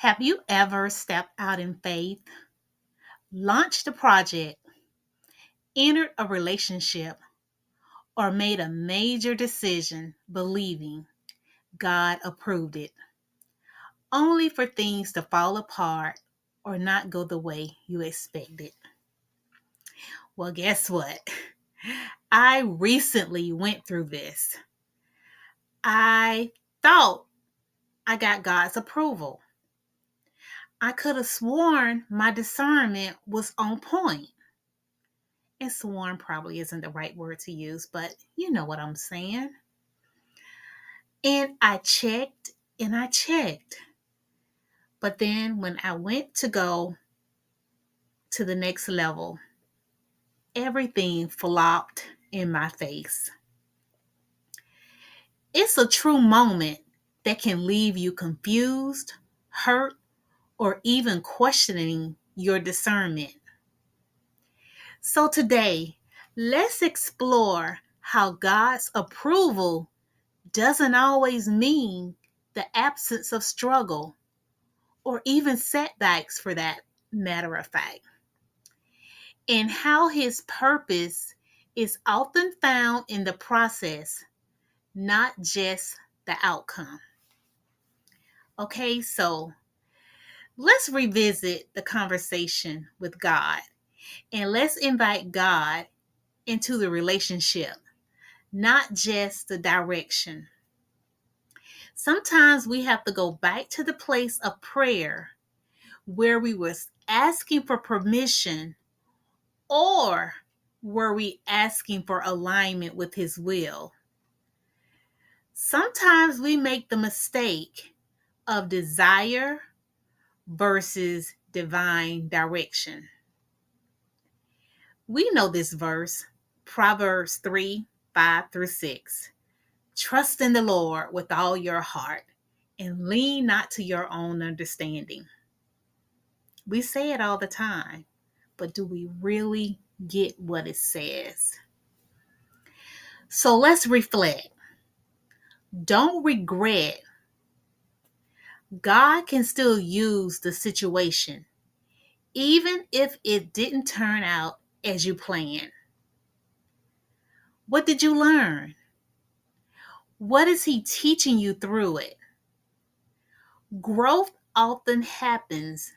Have you ever stepped out in faith, launched a project, entered a relationship, or made a major decision believing God approved it, only for things to fall apart or not go the way you expected? Well, guess what? I recently went through this. I thought I got God's approval. I could have sworn my discernment was on point. And sworn probably isn't the right word to use, but you know what I'm saying. And I checked and I checked. But then when I went to go to the next level, everything flopped in my face. It's a true moment that can leave you confused, hurt, or even questioning your discernment. So today, let's explore how God's approval doesn't always mean the absence of struggle or even setbacks, for that matter of fact, and how his purpose is often found in the process, not just the outcome. Okay, so let's revisit the conversation with God and let's invite God into the relationship, not just the direction. Sometimes we have to go back to the place of prayer where we was asking for permission, or were we asking for alignment with his will? Sometimes we make the mistake of desire versus divine direction. We know this verse, Proverbs 3:5-6. Trust in the Lord with all your heart and lean not to your own understanding. We say it all the time, but do we really get what it says? So let's reflect. Don't regret. God can still use the situation, even if it didn't turn out as you planned. What did you learn? What is He teaching you through it? Growth often happens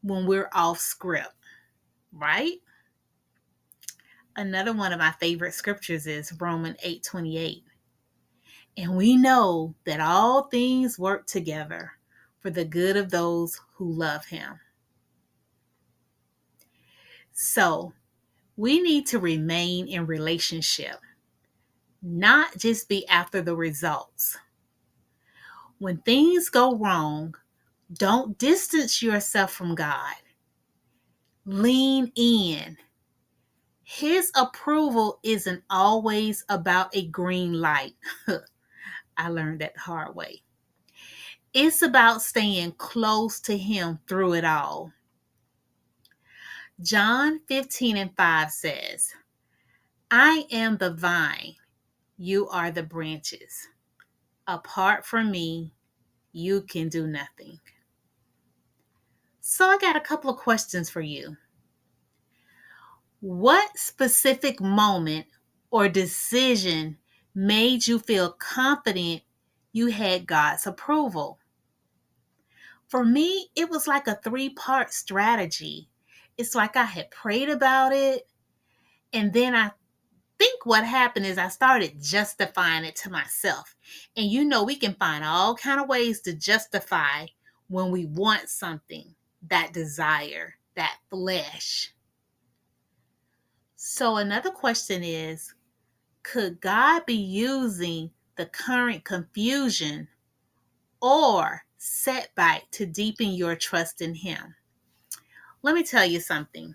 when we're off script, right? Another one of my favorite scriptures is Romans 8:28. And we know that all things work together for the good of those who love Him. So we need to remain in relationship, not just be after the results. When things go wrong, don't distance yourself from God. Lean in. His approval isn't always about a green light. I learned that the hard way. It's about staying close to Him through it all. John 15:5 says, I am the vine, you are the branches. Apart from me, you can do nothing. So I got a couple of questions for you. What specific moment or decision made you feel confident you had God's approval? For me, it was like a 3-part strategy. It's like I had prayed about it, and then I think what happened is I started justifying it to myself. And we can find all kind of ways to justify when we want something, that desire, that flesh. So another question is, could God be using the current confusion or setback to deepen your trust in Him? Let me tell you something.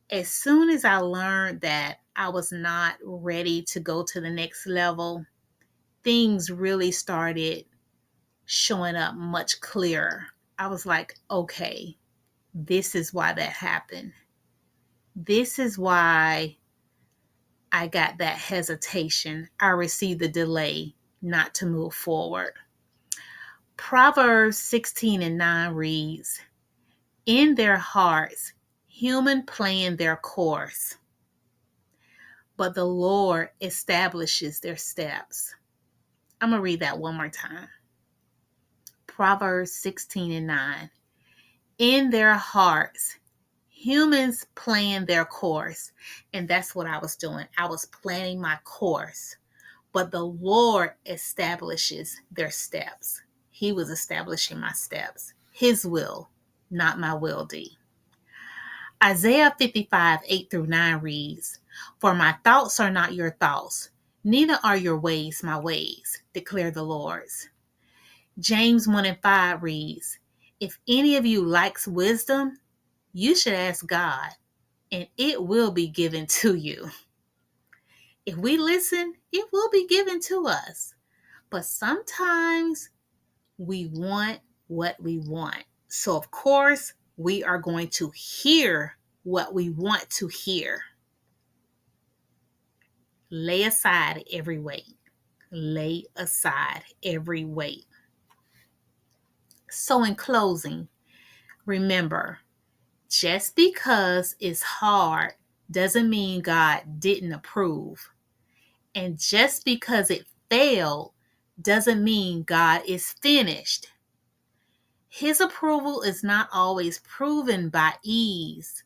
As soon as I learned that I was not ready to go to the next level, things really started showing up much clearer. I was like, okay, this is why that happened. This is why I got that hesitation. I received the delay not to move forward. Proverbs 16:9 reads, "In their hearts, human plan their course, but the Lord establishes their steps." I'm going to read that one more time. Proverbs 16:9. In their hearts, humans plan their course. And that's what I was doing. I was planning my course. But the Lord establishes their steps. He was establishing my steps. His will, not my will, D. Isaiah 55:8-9 reads, "For my thoughts are not your thoughts, neither are your ways my ways, declare the Lord." James 1:5 reads, "If any of you lacks wisdom, you should ask God, and it will be given to you." If we listen, it will be given to us. But sometimes we want what we want. So, of course, we are going to hear what we want to hear. Lay aside every weight. Lay aside every weight. So, in closing, remember, just because it's hard doesn't mean God didn't approve. And just because it failed doesn't mean God is finished. His approval is not always proven by ease,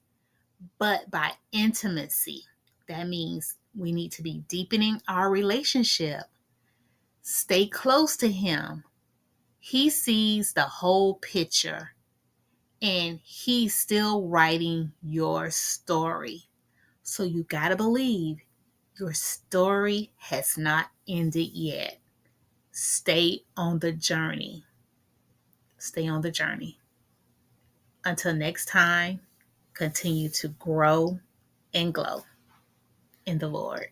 but by intimacy. That means we need to be deepening our relationship. Stay close to Him. He sees the whole picture, and He's still writing your story. So you got to believe your story has not ended yet. Stay on the journey. Stay on the journey. Until next time, continue to grow and glow in the Lord.